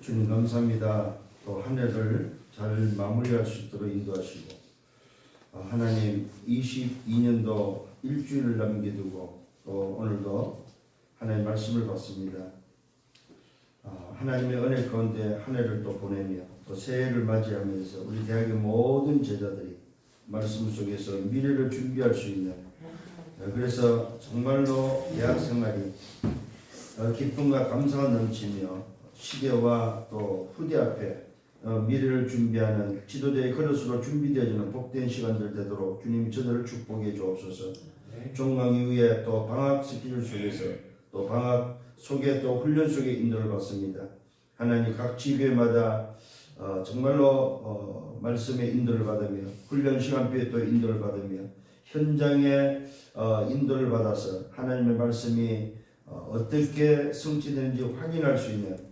주님 감사합니다. 또 한 해를 잘 마무리할 수 있도록 인도하시고 하나님 22년도 일주일을 남겨두고 또 오늘도 하나님의 말씀을 받습니다. 하나님의 은혜 가운데 한 해를 또 보내며 또 새해를 맞이하면서 우리 대학의 모든 제자들이 말씀 속에서 미래를 준비할 수 있는 그래서 정말로 대학 생활이 기쁨과 감사가 넘치며 시대와 또 후대 앞에 미래를 준비하는 지도자의 그릇으로 준비되어지는 복된 시간들 되도록 주님 저들을 축복해 주옵소서. 종강 이후에 또 방학 스케줄 속에서 또 방학 속에 또 훈련 속에 인도를 받습니다. 하나님 각 지교회마다 정말로 말씀의 인도를 받으며 훈련 시간표에 또 인도를 받으며 현장에 인도를 받아서 하나님의 말씀이 어떻게 성취되는지 확인할 수 있는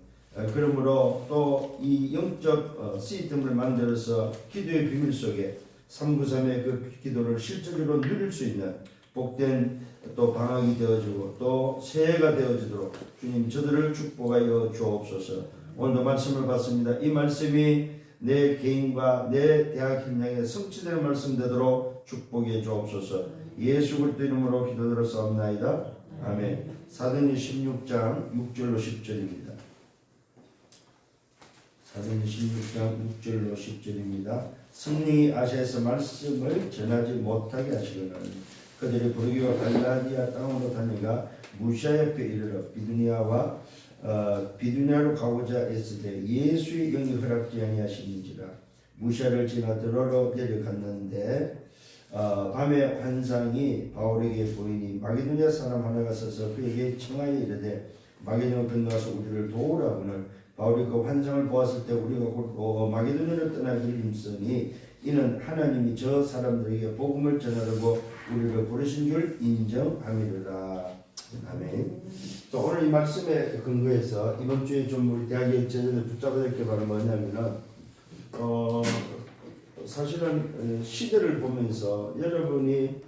그러므로 또 이 영적 시스템을 만들어서 기도의 비밀 속에 393의 그 기도를 실질적으로 누릴 수 있는 복된 또 방학이 되어지고 또 새해가 되어지도록 주님 저들을 축복하여 주옵소서. 오늘도 말씀을 받습니다. 이 말씀이 내 개인과 내 대학 현장에 성취되는 말씀 되도록 축복해 주옵소서. 예수 그리스도 이름으로 기도드렸사옵나이다. 아멘. 사도행전 16장 6절로 10절입니다. 사도행전 16장 6절로 10절입니다. 성령이 아시아에서 말씀을 전하지 못하게 하시거늘 그들이 부르기와 갈라디아 땅으로 다니가 무시아 옆에 이르러 비두니아로 가고자 했을 때 예수의 영이 허락지 아니하시는지라 무시아를 지나 드로로 내려갔는데 밤에 환상이 바울에게 보이니 마게도냐 사람 하나가 서서 그에게 청하여 이르되 마게도냐 건너가서 우리를 도우라 하거늘 바울이 그 환상을 보았을 때 우리가 곧 마게도냐를 떠나기를 힘쓰니 이는 하나님이 저 사람들에게 복음을 전하려고 우리를 부르신 줄 인정함이로라. 아멘. 또 오늘 이 말씀에 근거해서 이번 주에 좀 우리 대학의 제자들 붙잡아야 될 게 바로 뭐냐면은 사실은 시대를 보면서 여러분이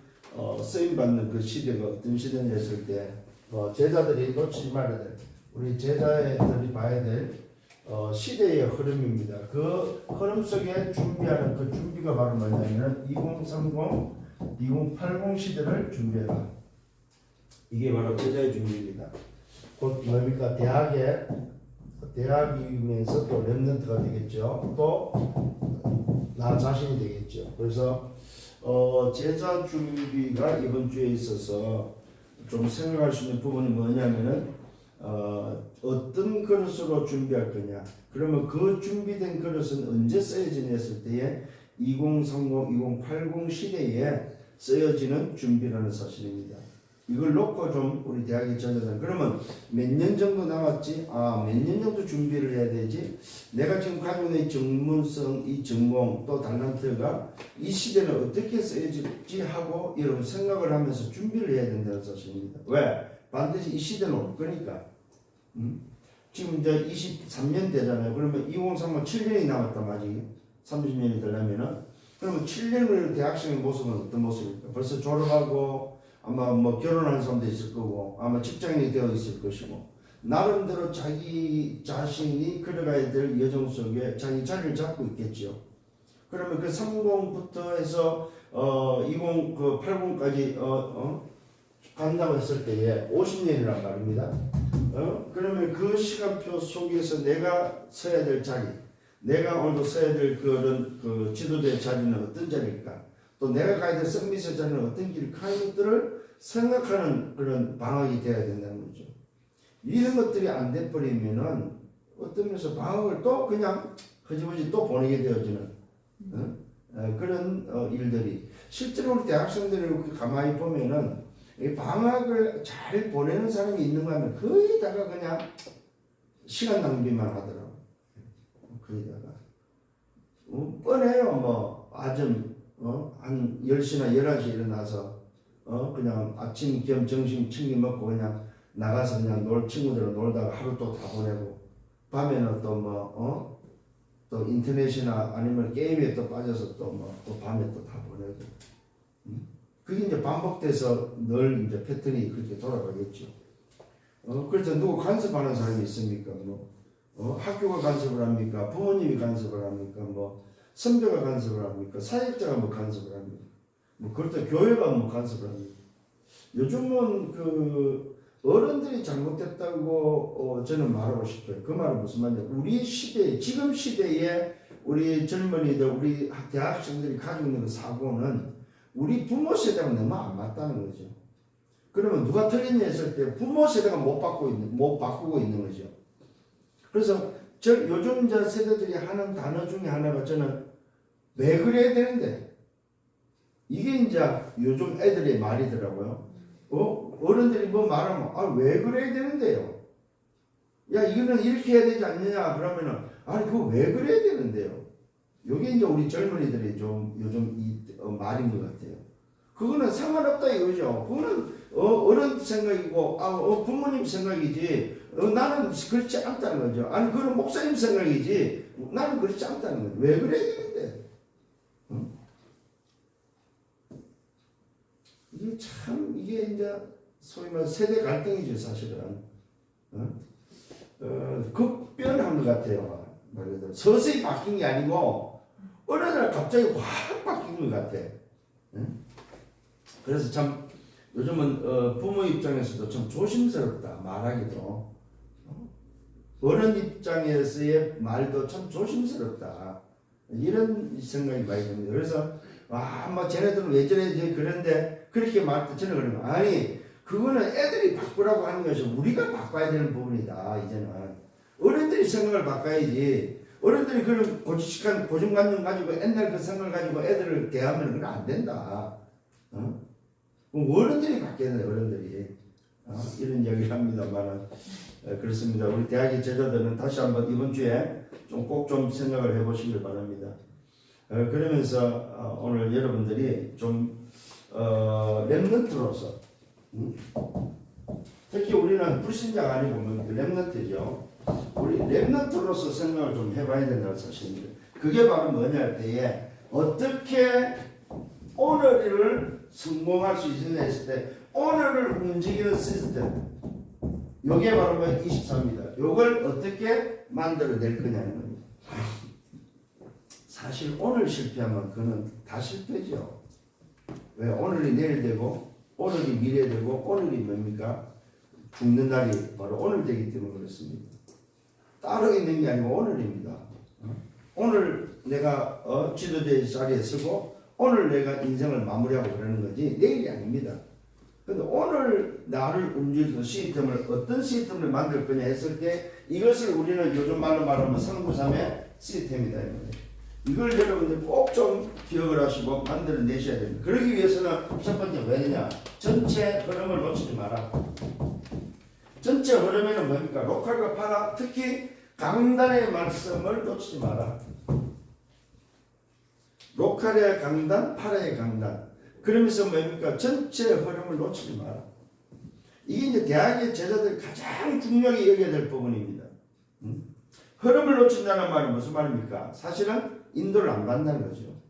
쓰임 받는 그 시대가 어떤 시대냐 했을 때 제자들이 놓치지 말아야 될 우리 제자들이 봐야 될 시대의 흐름입니다. 그 흐름 속에 준비하는 그 준비가 바로 뭐냐면 2030, 2080 시대를 준비해라. 이게 바로 제자의 준비입니다. 곧 뭡니까? 대학이면서 또 렘넌트가 되겠죠. 또 나 자신이 되겠죠. 그래서 제자 준비가 이번 주에 있어서 좀 생각할 수 있는 부분이 뭐냐면은 어떤 그릇으로 준비할 거냐. 그러면 그 준비된 그릇은 언제 쓰여지냐 했을 때에 2030, 2080 시대에 쓰여지는 준비라는 사실입니다. 이걸 놓고 좀 우리 대학의 전자들 그러면 몇 년 정도 남았지? 몇 년 정도 준비를 해야 되지? 내가 지금 가지고 있는 이 전문성, 이 전공 또 달란트가 이 시대는 어떻게 쓰여질지 하고 이런 생각을 하면서 준비를 해야 된다는 사실입니다. 왜? 반드시 이 시대는 올 거니까. 지금 이제 23년 되잖아요. 그러면 2030년 7년이 남았단 말이에요. 30년이 되려면은 그러면 7년을 대학생의 모습은 어떤 모습일까? 벌써 졸업하고 아마 뭐 결혼하는 사람도 있을 거고 아마 직장인이 되어 있을 것이고 나름대로 자기 자신이 걸어가야 될 여정 속에 자기 자리를 잡고 있겠죠. 그러면 그 30부터 해서 80까지 간다고 했을 때에 50년이란 말입니다. 그러면 그 시간표 속에서 내가 서야 될 자리, 내가 오늘도 서야 될 그런 그 지도자의 자리는 어떤 자리일까? 또 내가 가야 될 서밋의 자리는 어떤 길일까? 하는 것들을 생각하는 그런 방학이 되어야 된다는 거죠. 이런 것들이 안 돼버리면은 어떤 면에서 방학을 또 그냥 흐지부지 또 보내게 되어지는 그런 일들이 실제로 우리 대학생들을 가만히 보면은 이 방학을 잘 보내는 사람이 있는가 하면 거의 다가 그냥 시간 낭비만 하더라고. 거의 다가 뻔해요. 뭐 아침 한 10시나 11시에 일어나서 그냥 아침 겸 점심 챙겨 먹고 그냥 나가서 그냥 친구들과 놀다가 하루 또 다 보내고 밤에는 또 또 인터넷이나 아니면 게임에 또 빠져서 또 밤에 또 다 보내고 그게 이제 반복돼서 늘 이제 패턴이 그렇게 돌아가겠죠. 그래서 누구 간섭하는 사람이 있습니까? 학교가 간섭을 합니까? 부모님이 간섭을 합니까? 뭐 선배가 간섭을 합니까? 사역자가 뭐 간섭을 합니까? 뭐 그렇다 교회가 뭐 간섭을 합니까? 요즘은 그 어른들이 잘못됐다고 저는 말하고 싶어요. 그 말은 무슨 말이냐? 우리 시대, 지금 시대에 우리 젊은이들, 우리 대학생들이 가지고 있는 그 사고는 우리 부모 세대가 너무 안 맞다는 거죠. 그러면 누가 틀렸냐 했을 때 부모 세대가 못 바꾸고 있는 거죠. 그래서 요즘 세대들이 하는 단어 중에 하나가 저는 왜 그래야 되는데 이게 이제 요즘 애들의 말이더라고요. 어른들이 뭐 말하면 왜 그래야 되는데요? 야 이거는 이렇게 해야 되지 않느냐 그러면은 그거 왜 그래야 되는데요? 이게 이제 우리 젊은이들이 좀 요즘 말인 것 같아요. 그거는 상관없다 이거죠. 그거는 어른 생각이고 부모님 생각이지 나는 그렇지 않다는 거죠. 그건 목사님 생각이지 나는 그렇지 않다는 거죠. 왜 그래야 되는데? 이게 이제 소위 말해 세대 갈등이죠 사실은. 급변한 것 같아요. 말 그대로 서서히 바뀐 게 아니고 어느 날 갑자기 확 바뀐 것 같아. 그래서 참 요즘은 부모 입장에서도 참 조심스럽다 말하기도. 어른 입장에서의 말도 참 조심스럽다. 이런 생각이 많이 듭니다. 그래서 뭐 쟤네들은 왜 저래 그런데 그렇게 말할 때 저는 그러는 거예요. 그거는 애들이 바꾸라고 하는 것이 우리가 바꿔야 되는 부분이다. 이제는 어른들이 생각을 바꿔야지. 어른들이 그런 고정관념 가지고 옛날 그 생각을 가지고 애들을 대하면 그건 안 된다. 어른들이 바뀌어야 돼. 어른들이 이런 이야기를 합니다만 그렇습니다. 우리 대학의 제자들은 다시 한번 이번 주에 꼭 좀 생각을 해보시길 바랍니다. 그러면서 오늘 여러분들이 좀 렘넌트로서 특히 우리는 불신자가 아니고 렘넌트죠. 우리 렘넌트로서 생각을 좀 해봐야 된다는 사실입니다. 그게 바로 뭐냐 할 때에 어떻게 오늘을 성공할 수 있느냐 했을 때 오늘을 움직이는 시스템 요게 바로 24입니다. 요걸 어떻게 만들어낼 거냐는 겁니다. 사실 오늘 실패하면 그는 다 실패죠. 왜? 오늘이 내일 되고 오늘이 미래 되고 오늘이 뭡니까? 죽는 날이 바로 오늘 되기 때문에 그렇습니다. 따로 있는 게 아니고 오늘입니다. 오늘 내가 지도자의 자리에 서고 오늘 내가 인생을 마무리하고 그러는 거지 내일이 아닙니다. 근데 오늘 나를 움직이는 시스템을 어떤 시스템을 만들 거냐 했을 때 이것을 우리는 요즘 말로 말하면 393의 시스템이다. 이걸 여러분들 꼭 좀 기억을 하시고 만들어내셔야 됩니다. 그러기 위해서는 첫 번째 왜냐? 전체 흐름을 놓치지 마라. 전체 흐름에는 뭡니까? 로컬과 파라, 특히 강단의 말씀을 놓치지 마라. 로컬의 강단, 파라의 강단. 그러면서 뭡니까? 전체 흐름을 놓치지 마라. 이게 이제 대학의 제자들이 가장 중요하게 여겨야 될 부분입니다. 흐름을 놓친다는 말은 무슨 말입니까? 사실은 인도를 안 받는다는 거죠.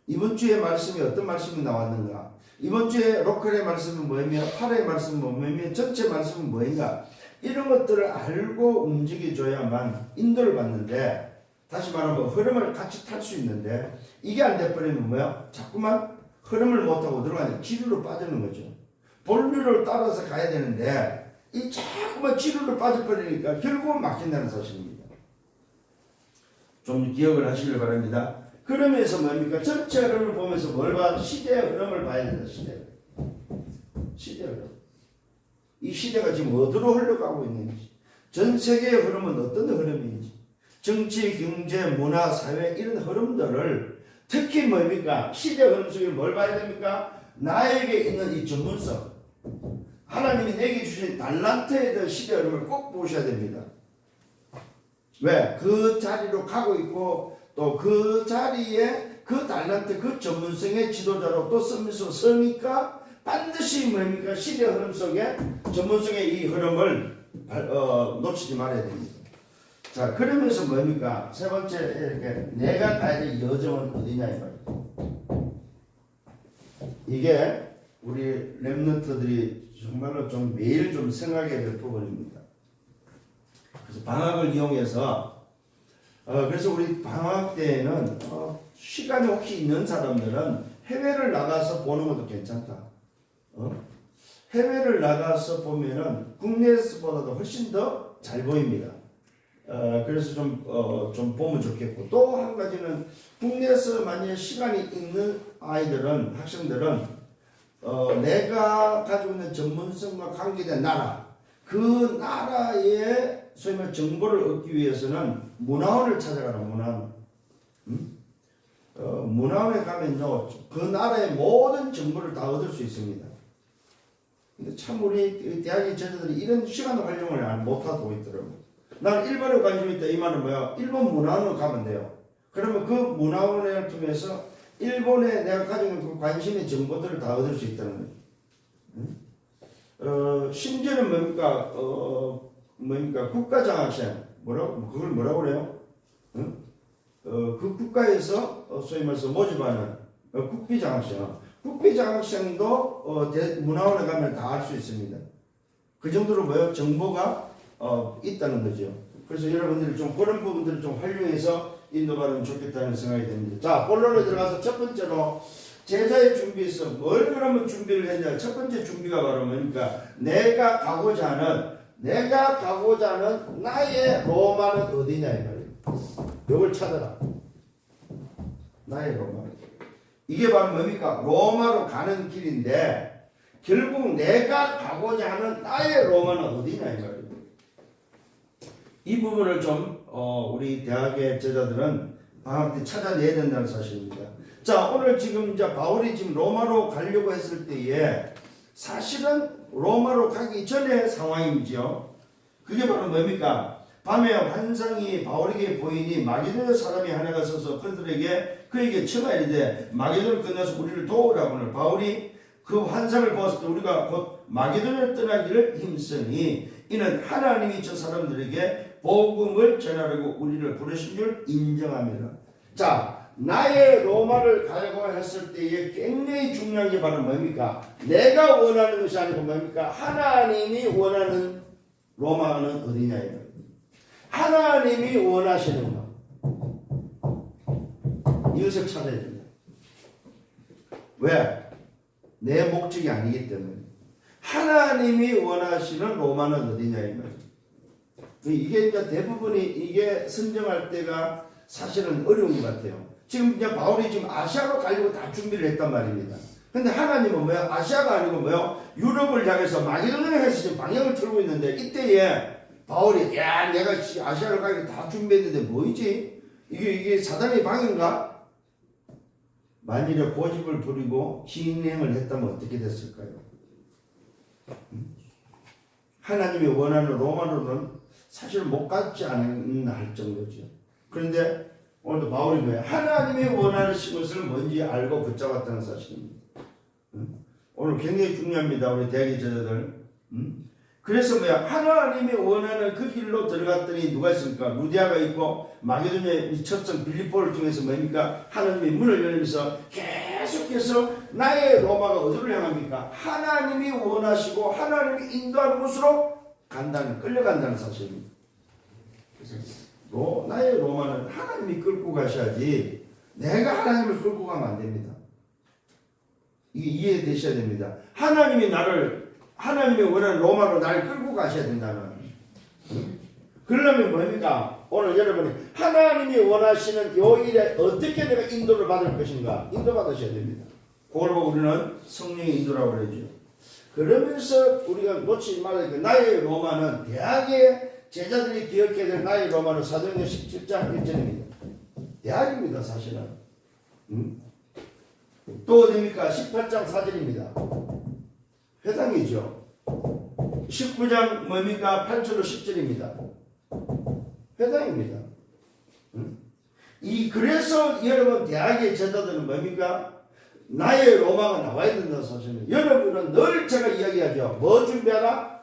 이번 주에 말씀이 어떤 말씀이 나왔는가? 이번 주에 로컬의 말씀은 뭐이며 파라의 말씀은 뭐이며 전체 말씀은 뭐인가? 이런 것들을 알고 움직여줘야만 인도를 받는데 다시 말하면 흐름을 같이 탈 수 있는데 이게 안 돼버리면 뭐야? 자꾸만 흐름을 못하고 들어가는 지루로 빠지는 거죠. 본류를 따라서 가야 되는데 이 자꾸만 지루로 빠져버리니까 결국은 막힌다는 사실입니다. 좀 기억을 하시길 바랍니다. 그러면서 뭡니까? 전체 흐름을 보면서 뭘 봐? 시대의 흐름을 봐야 된다. 시대의 흐름. 이 시대가 지금 어디로 흘러가고 있는지, 전 세계의 흐름은 어떤 흐름인지, 정치, 경제, 문화, 사회 이런 흐름들을 특히 뭡니까? 시대 흐름 속에 뭘 봐야 됩니까? 나에게 있는 이 전문성, 하나님이 내게 주신 달란트에 대한 시대 흐름을 꼭 보셔야 됩니다. 왜? 그 자리로 가고 있고 또 그 자리에 그 달란트, 그 전문성의 지도자로 또 서니까 반드시 뭡니까? 시대 흐름 속에 전문성의 이 흐름을 놓치지 말아야 됩니다. 자, 그러면서 뭡니까? 세 번째, 이렇게 내가 가야 될 여정은 어디냐 이 말이에요. 이게 우리 렘넌트들이 정말로 좀 매일 좀 생각해야 될 부분입니다. 방학을 이용해서 그래서 우리 방학 때에는 시간이 혹시 있는 사람들은 해외를 나가서 보는 것도 괜찮다. 해외를 나가서 보면은 국내에서보다도 훨씬 더 잘 보입니다. 그래서 좀 보면 좋겠고, 또 한 가지는 국내에서 만약에 시간이 있는 아이들은, 학생들은 내가 가지고 있는 전문성과 관계된 나라, 그 나라의 소위 말해 정보를 얻기 위해서는 문화원을 찾아가라. 문화원. 문화원에 가면요, 그 나라의 모든 정보를 다 얻을 수 있습니다. 근데 참 우리 대학의 제자들이 이런 시간 활용을 못하고 있더라고요. 나는 일본에 관심이 있다. 이 말은 뭐야? 일본 문화원을 가면 돼요. 그러면 그 문화원을 통해서 일본에 내가 가지고 있는 그 관심의 정보들을 다 얻을 수 있다는 거예요. 심지어는 뭡니까? 국가장학생. 그걸 뭐라고 그래요? 그 국가에서 소위 말해서 모집하는 국비장학생. 국비장학생도 문화원에 가면 다 알 수 있습니다. 그 정도로 뭐예요? 정보가 있다는 거죠. 그래서 여러분들이 좀 그런 부분들을 좀 활용해서 인도받으면 좋겠다는 생각이 듭니다. 자, 본론에 들어가서 첫 번째로 제자의 준비에서 뭘 그러면 준비를 했냐? 첫 번째 준비가 바로 뭡니까? 내가 가고자 하는 나의 로마는 어디냐 이 말이에요. 이걸 찾아라. 나의 로마. 이게 바로 뭡니까? 로마로 가는 길인데 결국 내가 가고자 하는 나의 로마는 어디냐 이 말이에요. 이 부분을 좀 우리 대학의 제자들은 방학 때 찾아내야 된다는 사실입니다. 자, 오늘 지금 이제 바울이 지금 로마로 가려고 했을 때에 사실은 로마로 가기 전의 상황이죠. 그게 바로 뭡니까? 밤에 환상이 바울에게 보이니 마게도냐 사람이 하나가 서서 그에게 청하 이르되 마게도를 끝내서 우리를 도우라고는 바울이 그 환상을 보았을 때 우리가 곧 마게도냐를 떠나기를 힘쓰니 이는 하나님이 저 사람들에게 복음을 전하려고 우리를 부르신 줄 인정합니다. 자, 나의 로마를 가려고 했을 때에 굉장히 중요한 게 바로 뭡니까? 내가 원하는 것이 아니고 뭡니까? 하나님이 원하는 로마는 어디냐 이거예요. 하나님이 원하시는 것. 이것을 찾아야 된다. 왜? 내 목적이 아니기 때문에. 하나님이 원하시는 로마는 어디냐 이 말이에요. 이게 이제 대부분이 이게 선정할 때가 사실은 어려운 것 같아요. 지금 이제 바울이 지금 아시아로 가려고 다 준비를 했단 말입니다. 근데 하나님은 뭐야? 아시아가 아니고 뭐야? 유럽을 향해서 마게도냐를 해서 지금 방향을 틀고 있는데 이때에 바울이 내가 아시아를 가기로 다 준비했는데 뭐이지? 이게 사단의 방인가? 만일에 고집을 부리고 진행을 했다면 어떻게 됐을까요? 하나님이 원하는 로마로는 사실 못 갔지 않나 할 정도죠. 그런데 오늘도 바울이 뭐야? 하나님이 원하시는 것을 뭔지 알고 붙잡았다는 사실입니다. 오늘 굉장히 중요합니다. 우리 대학의 제자들. 그래서 뭐야? 하나님이 원하는 그 길로 들어갔더니 누가 있습니까? 루디아가 있고 마게도냐의 첫성 빌립보를 통해서 뭡니까? 하나님이 문을 열면서 계속해서 나의 로마가 어디로 향합니까? 하나님이 원하시고 하나님이 인도하는 곳으로 끌려간다는 사실입니다. 그래서 나의 로마는 하나님이 끌고 가셔야지 내가 하나님을 끌고 가면 안 됩니다. 이게 이해되셔야 됩니다. 하나님이 원하는 로마로 나를 끌고 가셔야 된다는. 그러려면 뭡니까? 오늘 여러분이 하나님이 원하시는 요 일에 어떻게 내가 인도를 받을 것인가? 인도받으셔야 됩니다. 그걸 보고 우리는 성령의 인도라고 그러죠. 그러면서 우리가 놓치지 말아야 돼. 나의 로마는 대학의 제자들이 기억해야 될 나의 로마는 사도행전 17장 1절입니다. 대학입니다, 사실은. 또 어디입니까? 18장 4절입니다. 회당이죠. 19장 뭡니까? 8절로 10절입니다. 회당입니다. 그래서 여러분 대학의 제자들은 뭡니까? 나의 로마가 나와야 된다는 사실입니다. 여러분은 늘 제가 이야기하죠. 뭐 준비하라?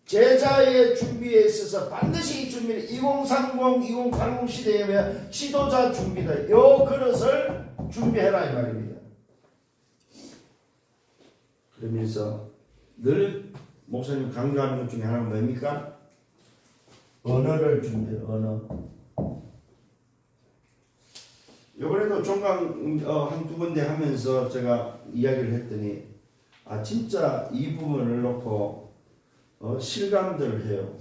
제자의 준비에 있어서 반드시 이 준비는 2030, 2080 시대에 지도자 준비다. 요 그릇을 준비해라 이 말입니다. 그러면서 늘 목사님 강조하는 것 중에 하나는 뭡니까? 언어를 준비해. 언어. 이번에도 종강 한두 군데 하면서 제가 이야기를 했더니 진짜 이 부분을 놓고 실감들을 해요.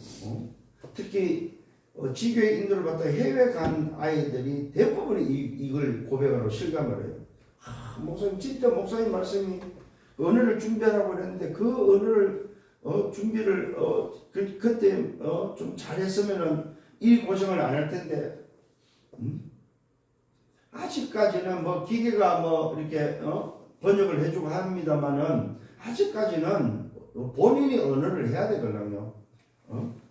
특히 지교의 인도를 받다 해외 간 아이들이 대부분이 이걸 고백하고 실감을 해요. 목사님 진짜 목사님 말씀이 언어를 준비하라고 그랬는데 그 언어를 준비를 그때 좀 잘했으면은 이 고생을 안 할 텐데 아직까지는 뭐 기계가 뭐 이렇게 번역을 해주고 합니다만은 아직까지는 본인이 언어를 해야 되거든요.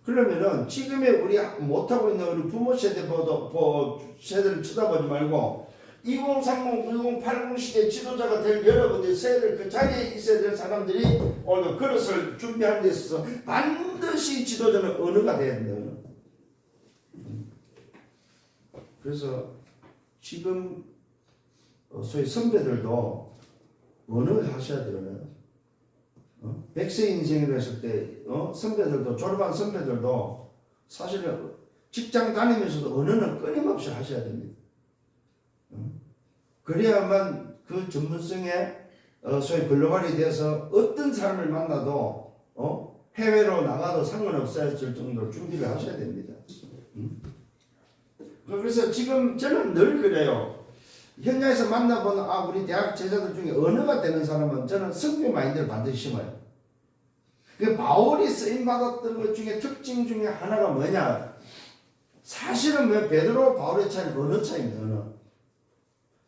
그러면은 지금의 우리 못하고 있는 우리 부모 세대를 쳐다보지 말고 2030, 1080 시대 지도자가 될 여러분들 세대를 그 자리에 있어야 될 사람들이 오늘 그릇을 준비하는 데 있어서 반드시 지도자는 언어가 돼야 된다. 그래서 지금 소위 선배들도 언어를 하셔야 되거든요. 100세 인생을 했을 때 선배들도 졸업한 선배들도 사실은 직장 다니면서도 언어는 끊임없이 하셔야 됩니다. 그래야만 그 전문성에 소위 글로벌이 돼서 어떤 사람을 만나도 해외로 나가도 상관없어야 할 정도로 준비를 하셔야 됩니다. 그래서 지금 저는 늘 그래요. 현장에서 만나보는 우리 대학 제자들 중에 언어가 되는 사람은 저는 성경 마인드를 반드시 심어요. 그 바울이 쓰임받았던 것 중에 특징 중에 하나가 뭐냐? 사실은 왜 베드로 바울의 차이는 언어 차이입니다. 언어.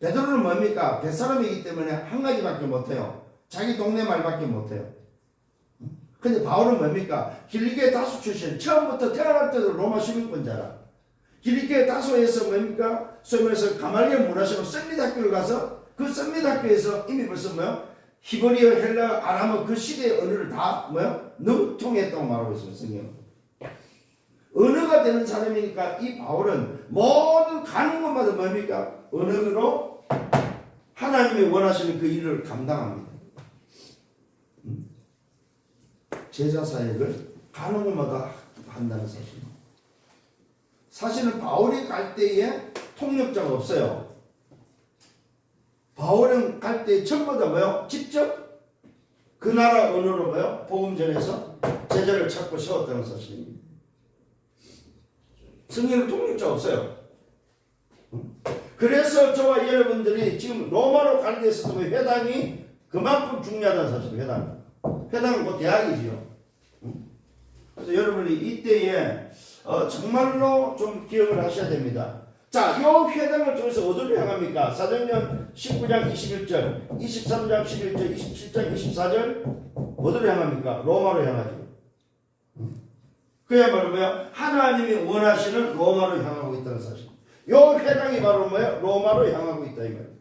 베드로는 뭡니까? 뱃사람이기 때문에 한 가지밖에 못해요. 자기 동네 말밖에 못해요. 근데 바울은 뭡니까? 길리게 다수 출신, 처음부터 태어날 때도 로마 시민권자라. 길리게 다소에서 뭡니까? 소위 말해서 가말리엘 문화시로 썸밋학교를 가서 그 썸밋학교에서 이미 벌써 히브리어, 헬라어, 아람어 그 시대의 언어를 다 능통했다고 말하고 있어요. 성경. 언어가 되는 사람이니까 이 바울은 모든 가는 곳마다 뭡니까? 언어로 하나님이 원하시는 그 일을 감당합니다. 제자 사역을 가는 곳마다 한다는 사실입니다. 사실은 바울이 갈 때에 통역자가 없어요. 바울은 갈 때 전부 다 직접 그 나라 언어로 복음 전해서 제자를 찾고 세웠다는 사실입니다. 성경은 통역자 없어요. 그래서 저와 여러분들이 지금 로마로 가는 데 있어서 회당이 그만큼 중요하다는 사실입니다. 회당은 곧 대학이지요. 그래서 여러분이 이때에 정말로 좀 기억을 하셔야 됩니다. 자, 요 회당을 통해서 어디로 향합니까? 사도행전 19장 21절, 23장 11절, 27장 24절 어디로 향합니까? 로마로 향하죠. 그야말로 하나님이 원하시는 로마로 향하고 있다는 사실. 요 회당이 바로 로마로 향하고 있다 이 말이에요.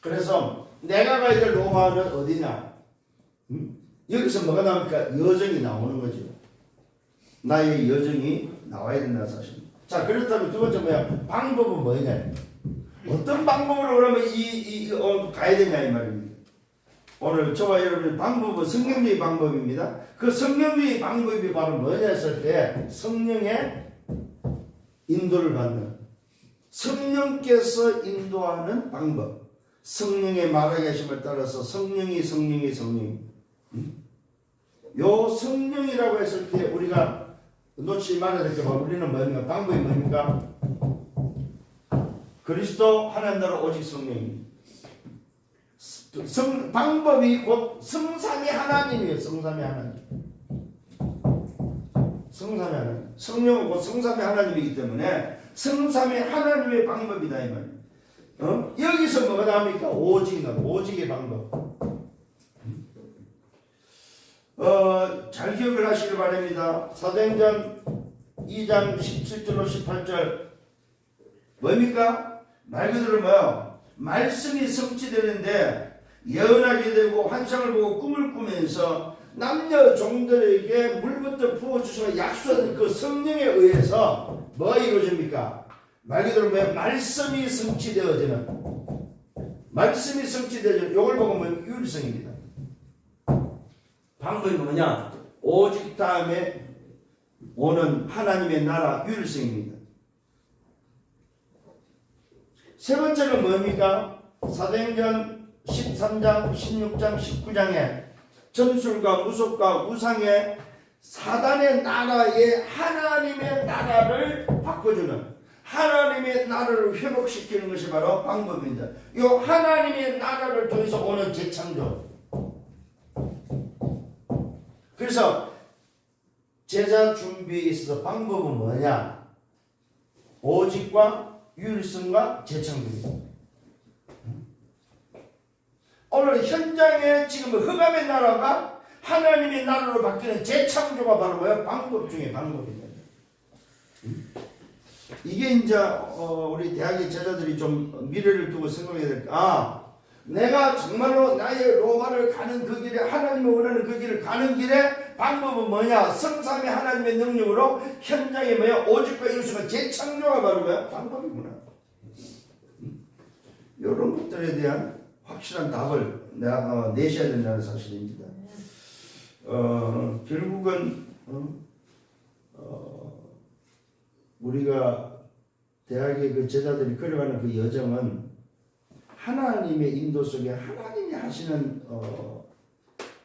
그래서 내가 가야 될 로마는 어디냐? 여기서 뭐가 나옵니까? 여정이 나오는 거죠. 나의 여정이 나와야 된다는 사실입니다. 자, 그렇다면 두 번째 방법은 뭐냐? 어떤 방법으로 그러면 가야 되냐 이 말입니다. 오늘 저와 여러분의 방법은 성령의 방법입니다. 그 성령의 방법이 바로 뭐냐 했을 때 성령의 인도를 받는, 성령께서 인도하는 방법, 성령의 말하계심을 따라서 성령이 요 성령이라고 했을 때 우리가 놓치지 말아야 될 게 우리는 뭡니까? 방법이 뭡니까? 그리스도 하나님 나라 오직 성령입니다. 방법이 곧 성삼위 하나님이에요. 성삼위 하나님. 성령은 곧 성삼위 하나님이기 때문에 성삼위 하나님의 방법이다 이 말이에요. 여기서 뭐가 나옵니까? 오직의 방법. 잘 기억을 하시길 바랍니다. 사도행전 2장 17절로 18절 뭡니까? 말 그대로 말씀이 성취되는데 예언하게 되고 환상을 보고 꿈을 꾸면서 남녀 종들에게 물부터 부어주시고 약속한 그 성령에 의해서 뭐가 이루어집니까? 말 그대로 말씀이 성취되어지는, 이걸 보고 유일성입니다. 방법이 뭐냐? 오직 다음에 오는 하나님의 나라 유일성입니다. 세 번째는 뭡니까? 사도행전 13장, 16장, 19장에 점술과 무속과 우상의 사단의 나라에 하나님의 나라를 바꿔주는, 하나님의 나라를 회복시키는 것이 바로 방법입니다. 이 하나님의 나라를 통해서 오는 재창조. 그래서 제자 준비에 있어서 방법은 뭐냐? 오직과 유일성과 재창조입니다. 오늘 현장에 지금 흑암의 나라가 하나님의 나라로 바뀌는 재창조가 바로 뭐예요? 방법 중에 방법입니다. 이게 이제 우리 대학의 제자들이 좀 미래를 두고 생각해야 될 내가 정말로 나의 로마를 가는 그 길에, 하나님이 원하는 그 길을 가는 길에 방법은 뭐냐? 성삼위 하나님의 능력으로 현장에 뭐야? 오직과 유일성과 재창조가 바로 뭐야? 방법이구나. 이런 것들에 대한 확실한 답을 내가 내셔야 된다는 사실입니다. 결국은 우리가 대학의 그 제자들이 걸어가는 그 여정은 하나님의 인도 속에 하나님이 하시는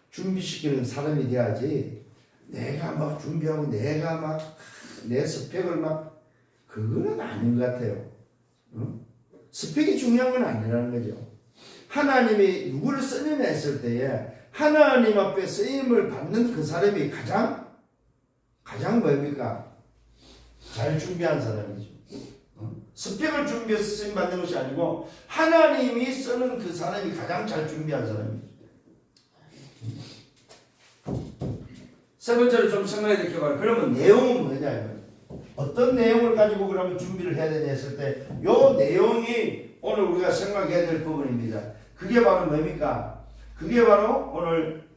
준비시키는 사람이 돼야지, 내가 막 준비하고 내가 막 내 스펙을 막, 그거는 아닌 것 같아요. 스펙이 중요한 건 아니라는 거죠. 하나님이 누구를 쓰느냐 했을 때에 하나님 앞에 쓰임을 받는 그 사람이 가장 뭡니까? 잘 준비한 사람이죠. 스펙을 준비해서 쓰임 받는 것이 아니고 하나님이 쓰는 그 사람이 가장 잘 준비한 사람이죠. 세 번째로 좀 생각해야 될 게 바로, 그러면 내용은 뭐냐? 어떤 내용을 가지고 그러면 준비를 해야 되냐 했을 때, 요 내용이 오늘 우리가 생각해야 될 부분입니다. 그게 바로 뭡니까? 그게 바로 오늘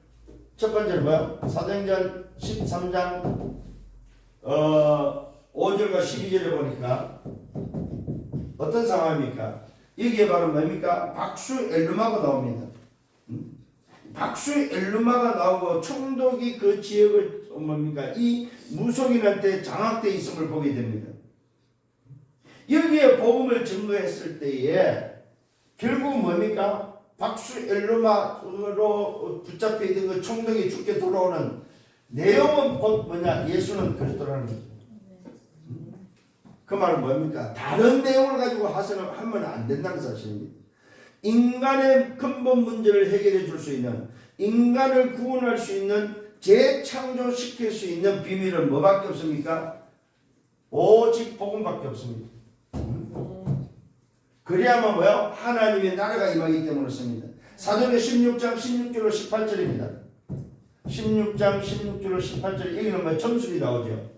첫 번째는 뭐야? 사도행전 13장 5절과 12절에 보니까 어떤 상황입니까? 여기에 바로 뭡니까? 박수 엘루마가 나옵니다. 박수 엘루마가 나오고 총독이 그 지역을 뭡니까? 이 무속인한테 장악되어 있음을 보게 됩니다. 여기에 복음을 증거했을 때에 결국 뭡니까? 박수 엘루마로 붙잡혀 있는 그 총독이 죽게 돌아오는 내용은 곧 뭐냐? 예수는 그리스도라는 거죠. 그 말은 뭡니까? 다른 내용을 가지고 하면 안 된다는 사실입니다. 인간의 근본 문제를 해결해 줄 수 있는, 인간을 구원할 수 있는, 재창조시킬 수 있는 비밀은 뭐밖에 없습니까? 오직 복음밖에 없습니다. 그래야만 뭐요? 하나님의 나라가 임하기 때문에 그렇습니다. 사도행전 16장 16절로 18절입니다. 16장 16절로 18절에 여기는 뭐 점술이 나오죠.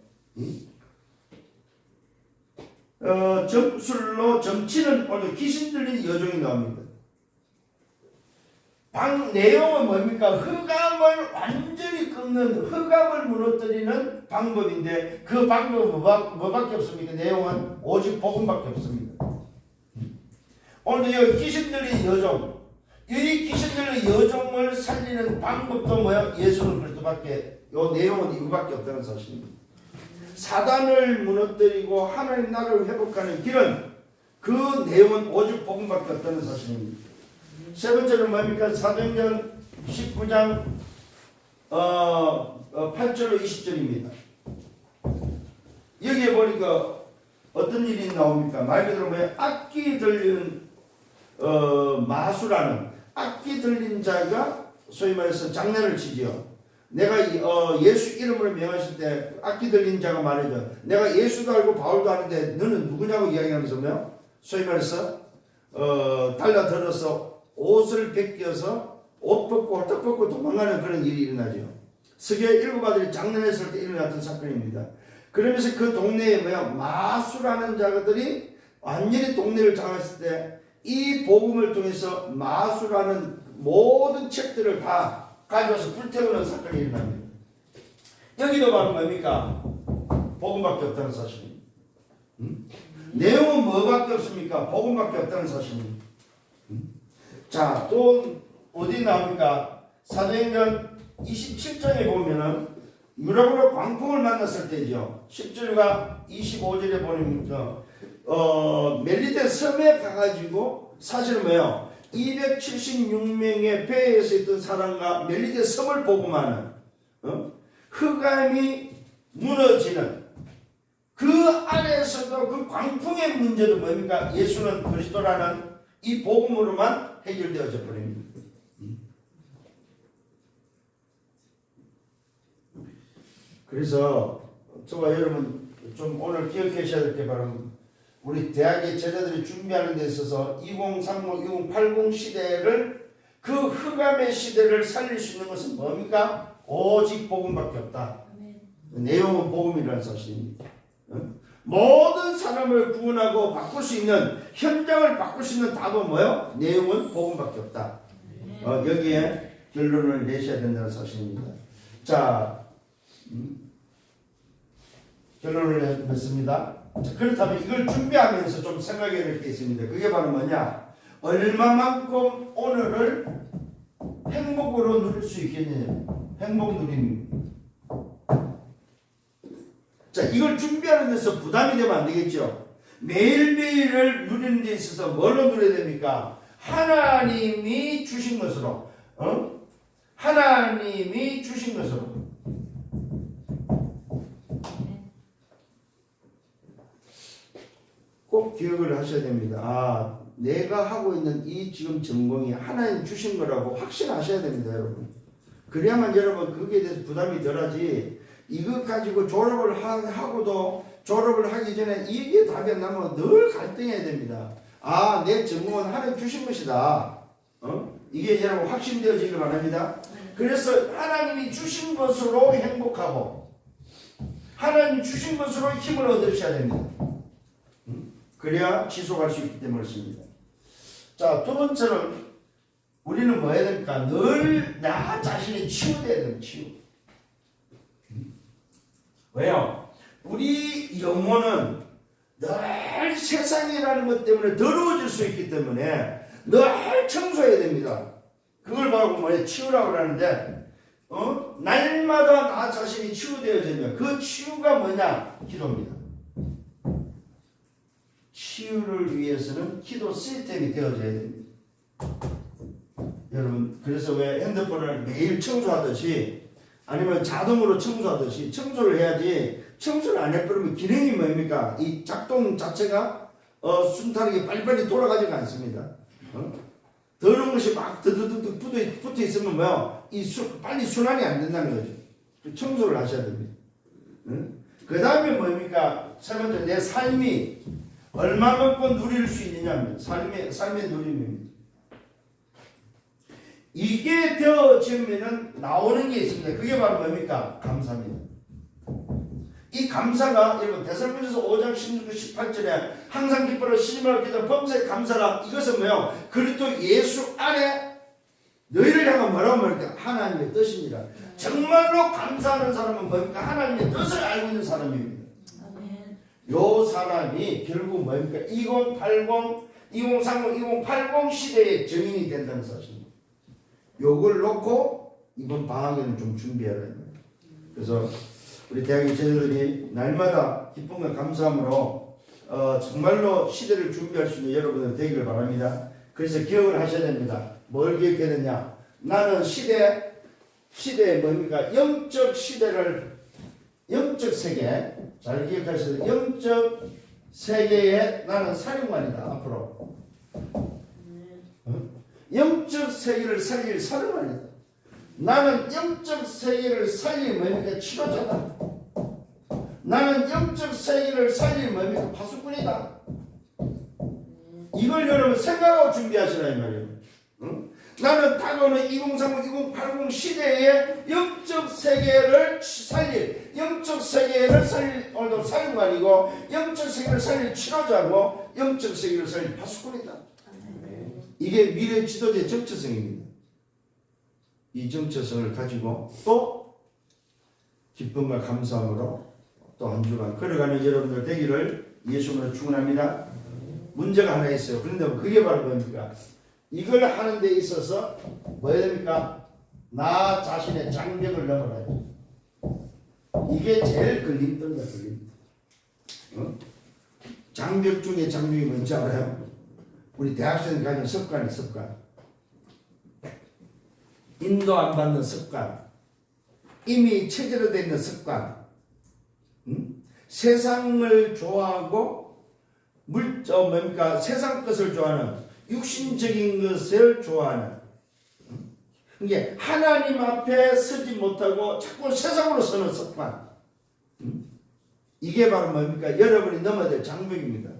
점술로 점치는 오늘 귀신 들린 여종이 나옵니다. 내용은 뭡니까? 흑암을 완전히 끊는, 흑암을 무너뜨리는 방법인데 그 방법은 뭐밖에 없습니까? 내용은 오직 복음밖에 없습니다. 오늘 이 귀신 들린 여종, 이 귀신 들린 여종을 살리는 방법도 뭐야? 예수는 그리스도밖에, 이 내용은 이거밖에 없다는 사실입니다. 사단을 무너뜨리고 하나님 나라를 회복하는 길은, 그 내용은 오직 복음밖에 없다는 사실입니다. 세 번째는 뭡니까? 사도행전 19장 8절로 20절입니다. 여기에 보니까 어떤 일이 나옵니까? 말 그대로 뭐예요? 악기 들리는 마수라는, 악기 들린 자가 소위 말해서 장난을 치지요. 내가 예수 이름을 명하실 때 악기 들린 자가 말하죠. 내가 예수도 알고 바울도 아는데 너는 누구냐고 이야기하면서 뭐요? 소위 말해서 달라들어서 옷을 벗겨서 옷 벗고 헐떡 벗고 도망가는 그런 일이 일어나죠. 스게 일곱 아들이 장난했을 때 일어났던 사건입니다. 그러면서 그 동네에 뭐야? 마수라는 자들이 완전히 동네를 장악했을 때 이 복음을 통해서 마수라는 모든 책들을 다 가져와서 불태우는 사건이 일어납니다. 여기도 바로 뭡니까? 복음밖에 없다는 사실입니다. 내용은 뭐밖에 없습니까? 복음밖에 없다는 사실입니다. 자, 또 어디 나옵니까? 사도행전 27장에 보면은 유라굴로 광풍을 만났을 때죠. 10절과 25절에 보니까 멜리데 섬에 가가지고 사실은 뭐예요? 276명의 배에서 있던 사람과 멜리데 섬을 보고만은 흑암이 무너지는 그 안에서도 그 광풍의 문제도 뭡니까? 예수는 그리스도라는 이 복음으로만 해결되어져 버립니다. 그래서 저와 여러분 좀 오늘 기억하셔야 될 게 바로 우리 대학의 제자들이 준비하는 데 있어서 2030, 2080 시대를 그 흑암의 시대를 살릴 수 있는 것은 뭡니까? 오직 복음밖에 없다. 내용은 복음이라는 사실입니다. 모든 사람을 구원하고 바꿀 수 있는 현장을 바꿀 수 있는 답은 뭐예요? 내용은 복음밖에 없다. 여기에 결론을 내셔야 된다는 사실입니다. 자, 결론을 냈습니다. 자, 그렇다면 이걸 준비하면서 좀 생각해야 될 게 있습니다. 그게 바로 뭐냐? 얼마만큼 오늘을 행복으로 누릴 수 있겠느냐? 행복 누림입니다. 자, 이걸 준비하는 데서 부담이 되면 안 되겠죠. 매일매일을 누리는 데 있어서 뭘로 누려야 됩니까? 하나님이 주신 것으로, 하나님이 주신 것으로. 꼭 기억을 하셔야 됩니다. 아, 내가 하고 있는 이 지금 전공이 하나님 주신 거라고 확신하셔야 됩니다, 여러분. 그래야만 여러분 거기에 대해서 부담이 덜하지. 이것 가지고 졸업을 하고도 졸업을 하기 전에 이게 답이 안 나면 늘 갈등해야 됩니다. 아, 내 전공은 하나님 주신 것이다. 이게 여러분 확신되어지길 바랍니다. 그래서 하나님이 주신 것으로 행복하고 하나님 주신 것으로 힘을 얻으셔야 됩니다. 그래야 지속할 수 있기 때문에 그렇습니다. 자, 두 번째는 우리는 뭐 해야 됩니까? 늘 나 자신이 치유돼야 됩니다. 치유. 왜요? 우리 영혼은 늘 세상이라는 것 때문에 더러워질 수 있기 때문에 늘 청소해야 됩니다. 그걸 바로 뭐예요? 치유라고 하는데 날마다 나 자신이 치유되어지면 그 치유가 뭐냐? 기도입니다. 치유를 위해서는 기도 시스템이 되어져야 됩니다. 여러분, 그래서 왜 핸드폰을 매일 청소하듯이 아니면 자동으로 청소하듯이 청소를 해야지, 청소를 안 해버리면 기능이 뭡니까? 이 작동 자체가 순탄하게 빨리빨리 돌아가지가 않습니다. 더러운 것이 막 드드드드 붙어 있으면 뭐야? 빨리 순환이 안 된다는 거죠. 청소를 하셔야 됩니다. 그 다음에 뭡니까? 세 번째, 내 삶이 얼마만큼 누릴 수 있느냐? 삶의 누림입니다. 이게 되어지면은 나오는 게 있습니다. 그게 바로 뭡니까? 감사입니다. 이 감사가 여러분 데살로니가서 5장 16, 18절에 항상 기뻐라 시집을 기도 범사에 감사라. 이것은 뭐예요? 그리스도 예수 안에 너희를 향한 뭐라고 말할까? 하나님의 뜻입니다. 정말로 감사하는 사람은 뭡니까? 하나님의 뜻을 알고 있는 사람입니다. 요 사람이 결국 뭡니까? 2080, 2030, 2080 시대의 증인이 된다는 사실입니다. 요걸 놓고 이번 방학에는 좀 준비해야 됩니다. 그래서 우리 대학의 제자들이 날마다 기쁨과 감사함으로 정말로 시대를 준비할 수 있는 여러분들 되기를 바랍니다. 그래서 기억을 하셔야 됩니다. 뭘 기억해야 되냐? 나는 시대에 뭡니까? 영적 시대를, 영적 세계, 잘 기억하셔야 돼요. 영적 세계에 나는 사령관이다, 앞으로. 영적 세계를 살릴 사령관이다. 나는 영적 세계를 살릴 뭡니까? 치료자다. 나는 영적 세계를 살릴 뭡니까? 파수꾼이다. 이걸 여러분 생각하고 준비하시라 이 말이에요. 나는 다가오는 2030, 2080 시대에 영적 세계를 살릴, 영적 세계를 살릴 오늘도 사령관이고, 영적 세계를 살릴 치료자고, 영적 세계를 살릴 파수꾼이다. 이게 미래 지도자의 정체성입니다. 이 정체성을 가지고 또 기쁨과 감사함으로 또 한 주간 걸어가는 여러분들 되기를 예수님으로 축원합니다. 문제가 하나 있어요. 그런데 그게 바로 뭡니까? 이걸 하는 데 있어서 뭐 해야 됩니까? 나 자신의 장벽을 넘어가야 돼요. 이게 제일 걸림돌이야, 걸림돌. 장벽 중에 장벽이 뭔지 알아요? 우리 대학생 가진 습관이 습관. 인도 안 받는 습관. 이미 체제로 있는 습관. 세상을 좋아하고 뭡니까? 세상 것을 좋아하는 육신적인 것을 좋아하는. 이게 하나님 앞에 서지 못하고 자꾸 세상으로 서는 습관. 이게 바로 뭡니까? 여러분이 넘어야 될 장벽입니다.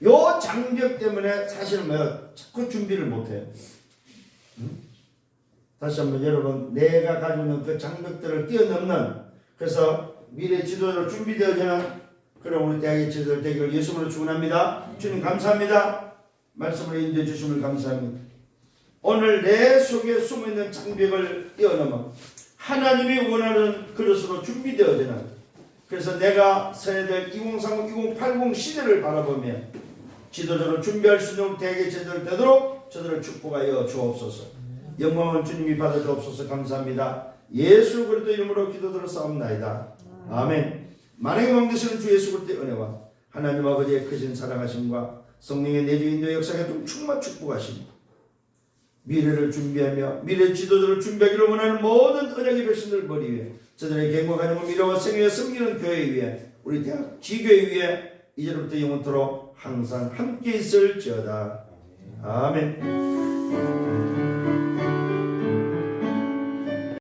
요 장벽 때문에 사실은 자꾸 준비를 못해요. 다시 한번 여러분, 내가 가지고 있는 그 장벽들을 뛰어넘는, 그래서 미래 지도자로 준비되어지는 그런 우리 대학의 지도자들 되기를 예수님으로 축원합니다. 주님 감사합니다. 말씀을 인도해 주심을 감사합니다. 오늘 내 속에 숨어있는 장벽을 뛰어넘어 하나님이 원하는 그릇으로 준비되어지는, 그래서 내가 서야 될 2030, 2080 시대를 바라보며 지도자로 준비할 수 있는 대학의 지도자들 되도록 저들을 축복하여 주옵소서. 영광은 주님이 받아 주옵소서. 감사합니다. 예수 그리스도 이름으로 기도드려 싸움나이다. 아멘. 만행의 왕되시는 주 예수 그리스도의 은혜와 하나님 아버지의 크신 사랑하심과 성령의 내주 인도 역사에 충만 축복하심, 미래를 준비하며 미래 지도자를 준비하기를 원하는 모든 언약의 백성들 머리 위에 저들의 개인과 가정을 미래와 생애에 섬기는 교회 위에 우리 대학 지교회 위에 이제부터 영원토록 항상 함께 있을지어다. 아멘.